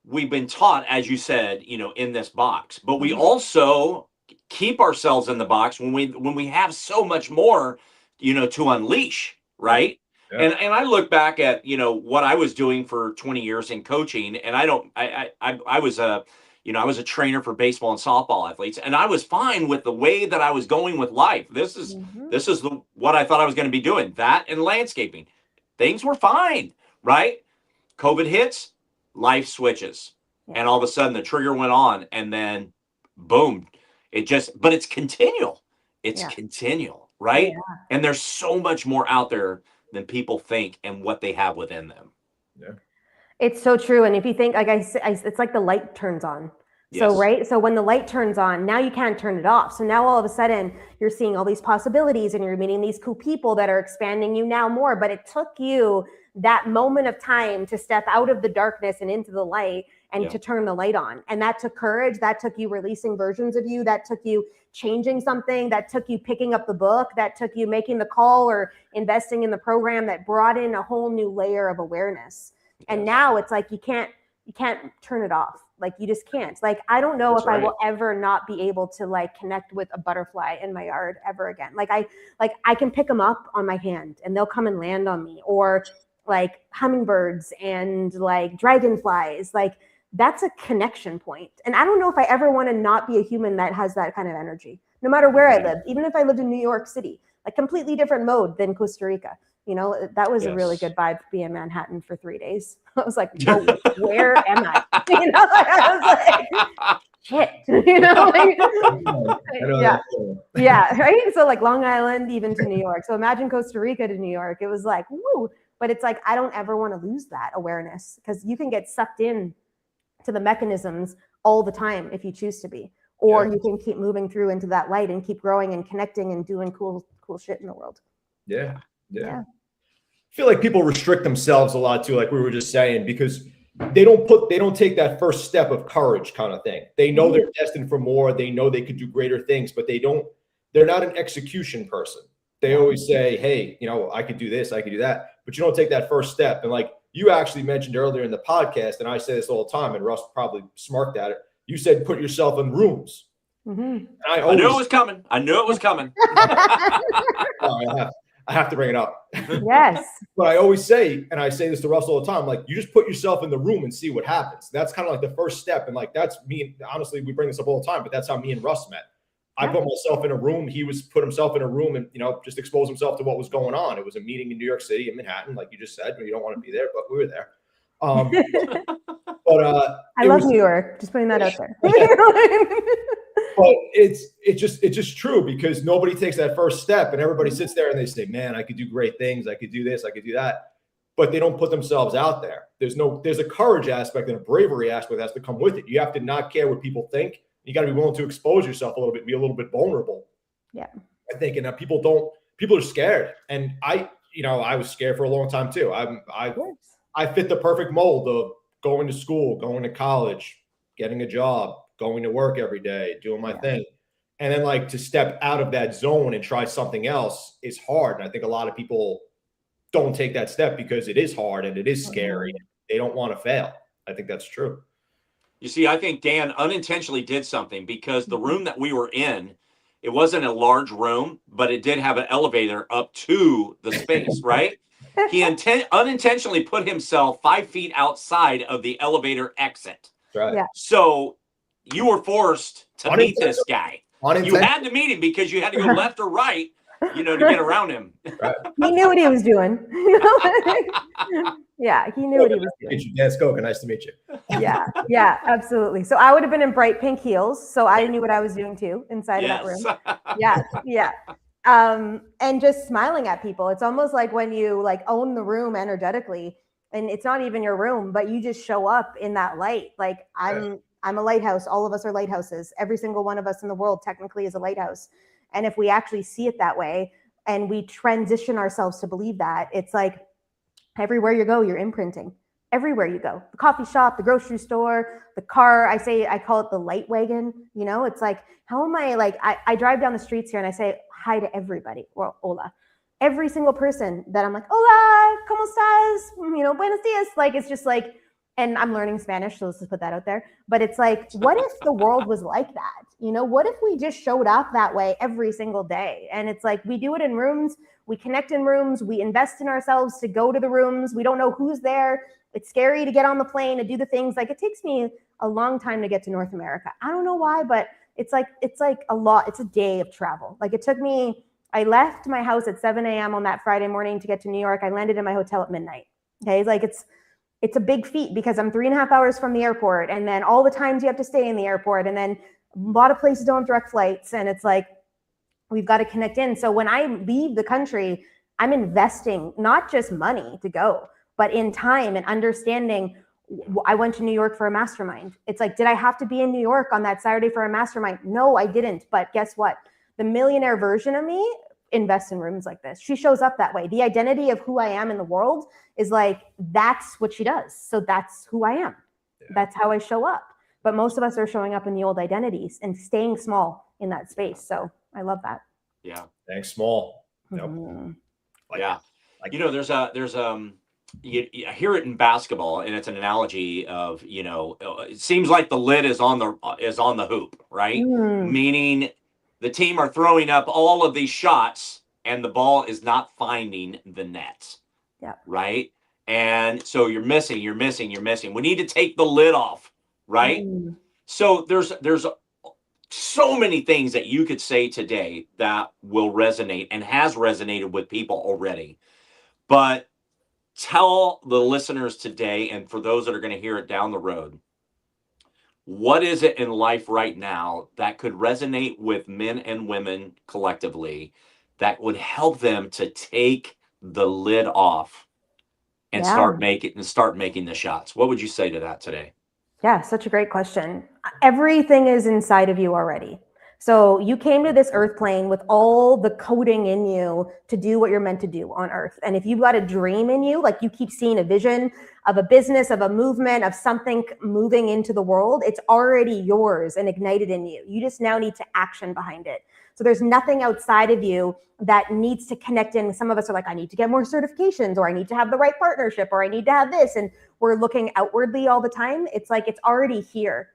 we've been taught, as you said, in this box, but we also keep ourselves in the box when we have so much more, to unleash, right? Yeah. And I look back at, what I was doing for 20 years in coaching, and I was a trainer for baseball and softball athletes, and I was fine with the way that I was going with life. This is what I thought I was going to be doing, that and landscaping. Things were fine, right? COVID hits, life switches. And all of a sudden the trigger went on, and then boom, but it's continual. It's continual, right? Yeah. And there's so much more out there than people think and what they have within them. Yeah. It's so true. And if you think, like it's like the light turns on. So, right. So when the light turns on, now you can't turn it off. So now all of a sudden you're seeing all these possibilities and you're meeting these cool people that are expanding you now more. But it took you that moment of time to step out of the darkness and into the light and to turn the light on. And that took courage. That took you releasing versions of you. That took you changing something. That took you picking up the book. That took you making the call or investing in the program that brought in a whole new layer of awareness. And now it's like you can't turn it off. Like you just can't. Like I don't know if I will ever not be able to like connect with a butterfly in my yard ever again. Like I can pick them up on my hand and they'll come and land on me, or like hummingbirds and like dragonflies. Like that's a connection point. And I don't know if I ever want to not be a human that has that kind of energy, no matter where I live. Even if I lived in New York City, like completely different mode than Costa Rica. That was a really good vibe to be in Manhattan for 3 days. I was like, whoa, where am I? I was like, shit. Yeah, right? So like Long Island, even to New York. So imagine Costa Rica to New York. It was like, woo. But it's like, I don't ever want to lose that awareness, because you can get sucked in to the mechanisms all the time if you choose to be. Or you can keep moving through into that light and keep growing and connecting and doing cool shit in the world. Yeah. I feel like people restrict themselves a lot too, like we were just saying, because they don't take that first step of courage kind of thing. They know they're destined for more. They know they could do greater things, but they're not an execution person. They always say, hey, I could do this, I could do that, but you don't take that first step. And like you actually mentioned earlier in the podcast, and I say this all the time, and Russ probably smirked at it. You said, put yourself in rooms. Mm-hmm. I knew it was coming. I have to bring it up. Yes. But I always say, and I say this to Russ all the time, like you just put yourself in the room and see what happens. That's kind of like the first step. And like, that's me. Honestly, we bring this up all the time, but that's how me and Russ met. I put myself in a room. He put himself in a room and, just expose himself to what was going on. It was a meeting in New York City, in Manhattan, like you just said. You don't want to be there, but we were there. I love New York. Just putting that out there. But it's just true, because nobody takes that first step, and everybody sits there and they say, man, I could do great things. I could do this, I could do that. But they don't put themselves out there. There's a courage aspect and a bravery aspect that has to come with it. You have to not care what people think. You got to be willing to expose yourself a little bit, be a little bit vulnerable. Yeah. I think, and people are scared. And I was scared for a long time too. I fit the perfect mold of going to school, going to college, getting a job, going to work every day, doing my thing. And then like to step out of that zone and try something else is hard. And I think a lot of people don't take that step because it is hard and it is scary. They don't want to fail. I think that's true. You see, I think Dan unintentionally did something, because the room that we were in, it wasn't a large room, but it did have an elevator up to the space, right? He unintentionally put himself 5 feet outside of the elevator exit. Right. Yeah. So you were forced to meet this guy. You had to meet him because you had to go left or right. to get around him. Right. He knew what he was doing. Yeah, he knew what he was doing. Dan Skoka, nice to meet you. Yeah, absolutely. So I would have been in bright pink heels, so I knew what I was doing too inside of that room. Yeah. And just smiling at people. It's almost like when you like own the room energetically, and it's not even your room, but you just show up in that light. Like I'm a lighthouse. All of us are lighthouses. Every single one of us in the world technically is a lighthouse. And if we actually see it that way and we transition ourselves to believe that, it's like everywhere you go, you're imprinting. Everywhere you go, the coffee shop, the grocery store, the car, I call it the light wagon. It's like, how am I like, I drive down the streets here and I say hi to everybody, or hola, every single person that I'm like, hola, ¿cómo estás? Buenos dias. Like, it's just like, and I'm learning Spanish, so let's just put that out there. But it's like, what if the world was like that? What if we just showed up that way every single day? And it's like, we do it in rooms, we connect in rooms, we invest in ourselves to go to the rooms. We don't know who's there. It's scary to get on the plane to do the things. Like, it takes me a long time to get to North America. I don't know why, but it's like a lot. It's a day of travel. Like, it took me, I left my house at 7 a.m. on that Friday morning to get to New York. I landed in my hotel at midnight. Okay. Like, it's a big feat because I'm 3.5 hours from the airport. And then all the times you have to stay in the airport. And then a lot of places don't have direct flights. And it's like, we've got to connect in. So when I leave the country, I'm investing not just money to go, but in time and understanding. I went to New York for a mastermind. It's like, did I have to be in New York on that Saturday for a mastermind? No, I didn't. But guess what? The millionaire version of me invests in rooms like this. She shows up that way. The identity of who I am in the world is like, that's what she does. So that's who I am. Yeah. That's how I show up. But most of us are showing up in the old identities and staying small in that space. So I love that. Yeah. Thanks, small. Yep. There's you hear it in basketball, and it's an analogy of, it seems like the lid is on the hoop, right? Meaning the team are throwing up all of these shots and the ball is not finding the net. Yeah. Right. And so you're missing. We need to take the lid off. Right. So there's so many things that you could say today that will resonate and has resonated with people already. But tell the listeners today, and for those that are going to hear it down the road, what is it in life right now that could resonate with men and women collectively that would help them to take the lid off and start making the shots? What would you say to that today? Yeah, such a great question. Everything is inside of you already. So you came to this earth plane with all the coding in you to do what you're meant to do on earth. And if you've got a dream in you, like you keep seeing a vision of a business, of a movement, of something moving into the world, it's already yours and ignited in you. You just now need to action behind it. So there's nothing outside of you that needs to connect in. Some of us are like, I need to get more certifications, or I need to have the right partnership, or I need to have this. And we're looking outwardly all the time. It's like, it's already here.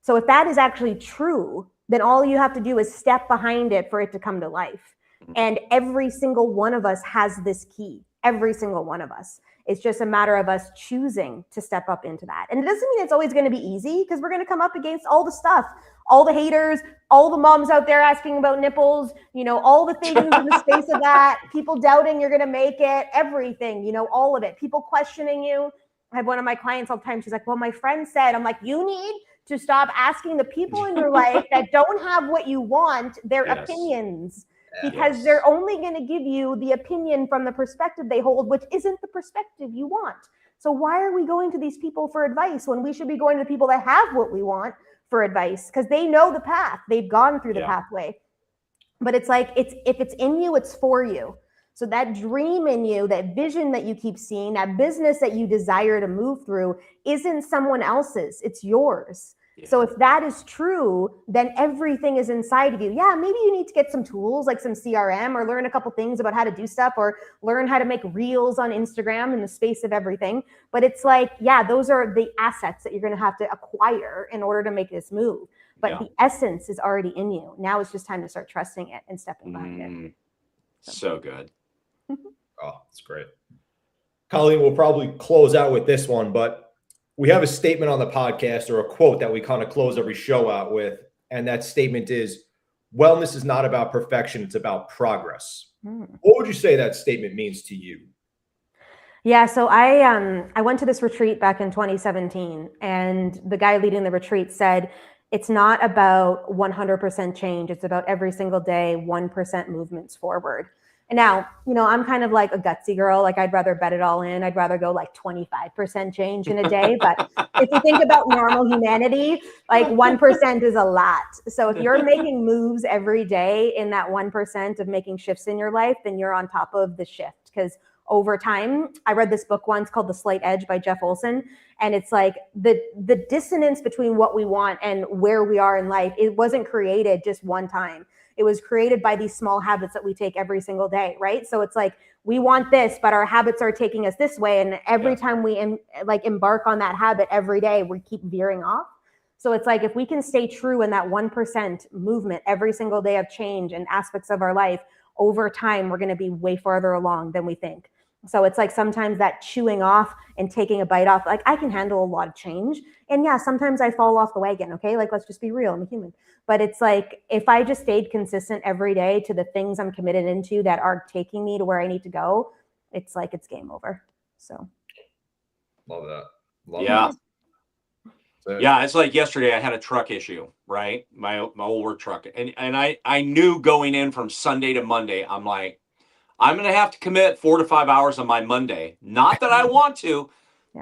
So if that is actually true, then all you have to do is step behind it for it to come to life. And every single one of us has this key. Every single one of us. It's just a matter of us choosing to step up into that. And it doesn't mean it's always going to be easy, because we're going to come up against all the stuff, all the haters, all the moms out there asking about nipples, all the things in the space of that, people doubting you're going to make it, everything, all of it, people questioning you. I have one of my clients all the time. She's like, well, my friend said, I'm like, you need to stop asking the people in your life that don't have what you want their opinions, because they're only going to give you the opinion from the perspective they hold, which isn't the perspective you want. So why are we going to these people for advice when we should be going to the people that have what we want for advice? Because they know the path. They've gone through the pathway. But it's like, if it's in you, it's for you. So that dream in you, that vision that you keep seeing, that business that you desire to move through isn't someone else's, it's yours. Yeah. So if that is true, then everything is inside of you. Yeah, maybe you need to get some tools like some CRM, or learn a couple things about how to do stuff, or learn how to make reels on Instagram in the space of everything. But it's like, those are the assets that you're going to have to acquire in order to make this move. But the essence is already in you. Now it's just time to start trusting it and stepping behind it. So good. Oh, that's great. Colleen, we'll probably close out with this one, but we have a statement on the podcast, or a quote that we kind of close every show out with. And that statement is, wellness is not about perfection, it's about progress. What would you say that statement means to you? Yeah, so I went to this retreat back in 2017, and the guy leading the retreat said, it's not about 100% change. It's about every single day, 1% movements forward. And now, I'm kind of like a gutsy girl. Like, I'd rather bet it all in. I'd rather go like 25% change in a day. But if you think about normal humanity, like 1% is a lot. So if you're making moves every day in that 1% of making shifts in your life, then you're on top of the shift. Because over time, I read this book once called The Slight Edge by Jeff Olson. And it's like the dissonance between what we want and where we are in life, it wasn't created just one time. It was created by these small habits that we take every single day, right? So it's like, we want this, but our habits are taking us this way. And every time we embark on that habit every day, we keep veering off. So it's like, if we can stay true in that 1% movement every single day of change and aspects of our life, over time, we're going to be way farther along than we think. So it's like sometimes that chewing off and taking a bite off, like I can handle a lot of change. And yeah, sometimes I fall off the wagon. Okay. Like, let's just be real. I'm a human. But it's like, if I just stayed consistent every day to the things I'm committed into that are taking me to where I need to go, it's like, it's game over. So. Love that. Yeah. Yeah. It's like yesterday I had a truck issue, right? My old work truck. And I knew going in from Sunday to Monday, I'm like, I'm going to have to commit 4 to 5 hours on my Monday. Not that I want to,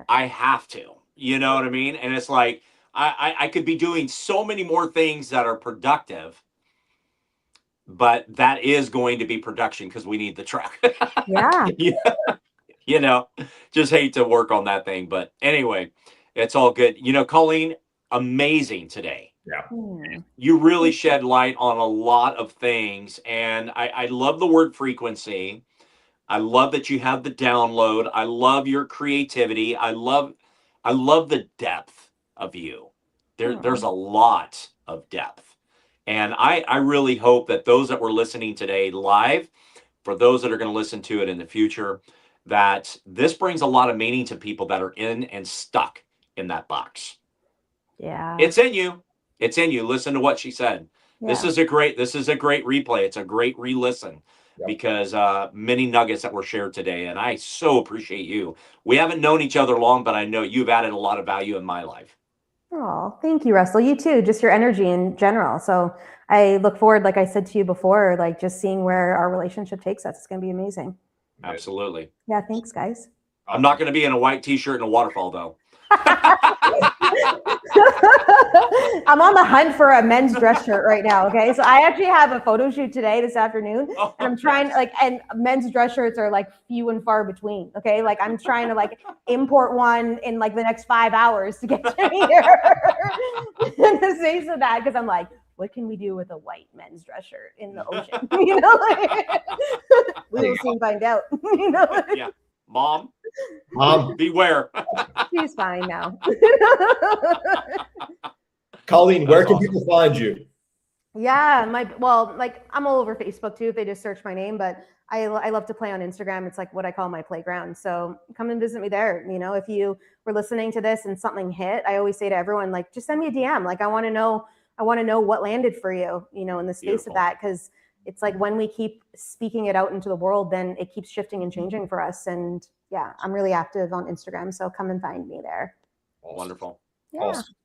I have to, you know what I mean? And it's like, I could be doing so many more things that are productive, but that is going to be production because we need the truck. Yeah. Just hate to work on that thing. But anyway, it's all good. Colleen, amazing today. Yeah. You really shed light on a lot of things. And I love the word frequency. I love that you have the download. I love your creativity. I love the depth of you. There's a lot of depth. And I really hope that those that were listening today live, for those that are going to listen to it in the future, that this brings a lot of meaning to people that are in and stuck in that box. Yeah. It's in you. It's in you. Listen to what she said. Yeah. This is a great replay. It's a great re-listen. Yep. Because many nuggets that were shared today, and I so appreciate you. We haven't known each other long, but I know you've added a lot of value in my life. Oh, thank you, Russell. You too, just your energy in general. So I look forward, like I said to you before, like just seeing where our relationship takes us. It's going to be amazing. Absolutely. Yeah, thanks, guys. I'm not going to be in a white t-shirt and a waterfall, though. I'm on the hunt for a men's dress shirt right now. Okay. So I actually have a photo shoot today, this afternoon, and I'm trying and men's dress shirts are like few and far between. Okay. Like I'm trying to import one in the next 5 hours to get to here. In the face of that, because I'm like, what can we do with a white men's dress shirt in the ocean? We will soon find out. Yeah. Mom, beware. She's fine now. Colleen, where can people find you? Yeah, I'm all over Facebook too if they just search my name, but I love to play on Instagram. It's like what I call my playground. So come and visit me there. If you were listening to this and something hit, I always say to everyone, just send me a DM. I want to know what landed for you, in the space of that, because it's like when we keep speaking it out into the world, then it keeps shifting and changing for us. And yeah, I'm really active on Instagram. So come and find me there. Awesome. Wonderful. Yeah. Awesome.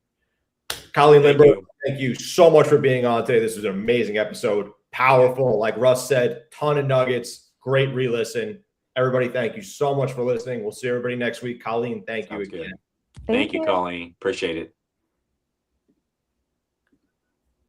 Colleen Lindberg, thank you so much for being on today. This was an amazing episode. Powerful. Like Russ said, ton of nuggets. Great re-listen. Everybody, thank you so much for listening. We'll see everybody next week. Colleen, thank you again. Thank you, Colleen. Appreciate it.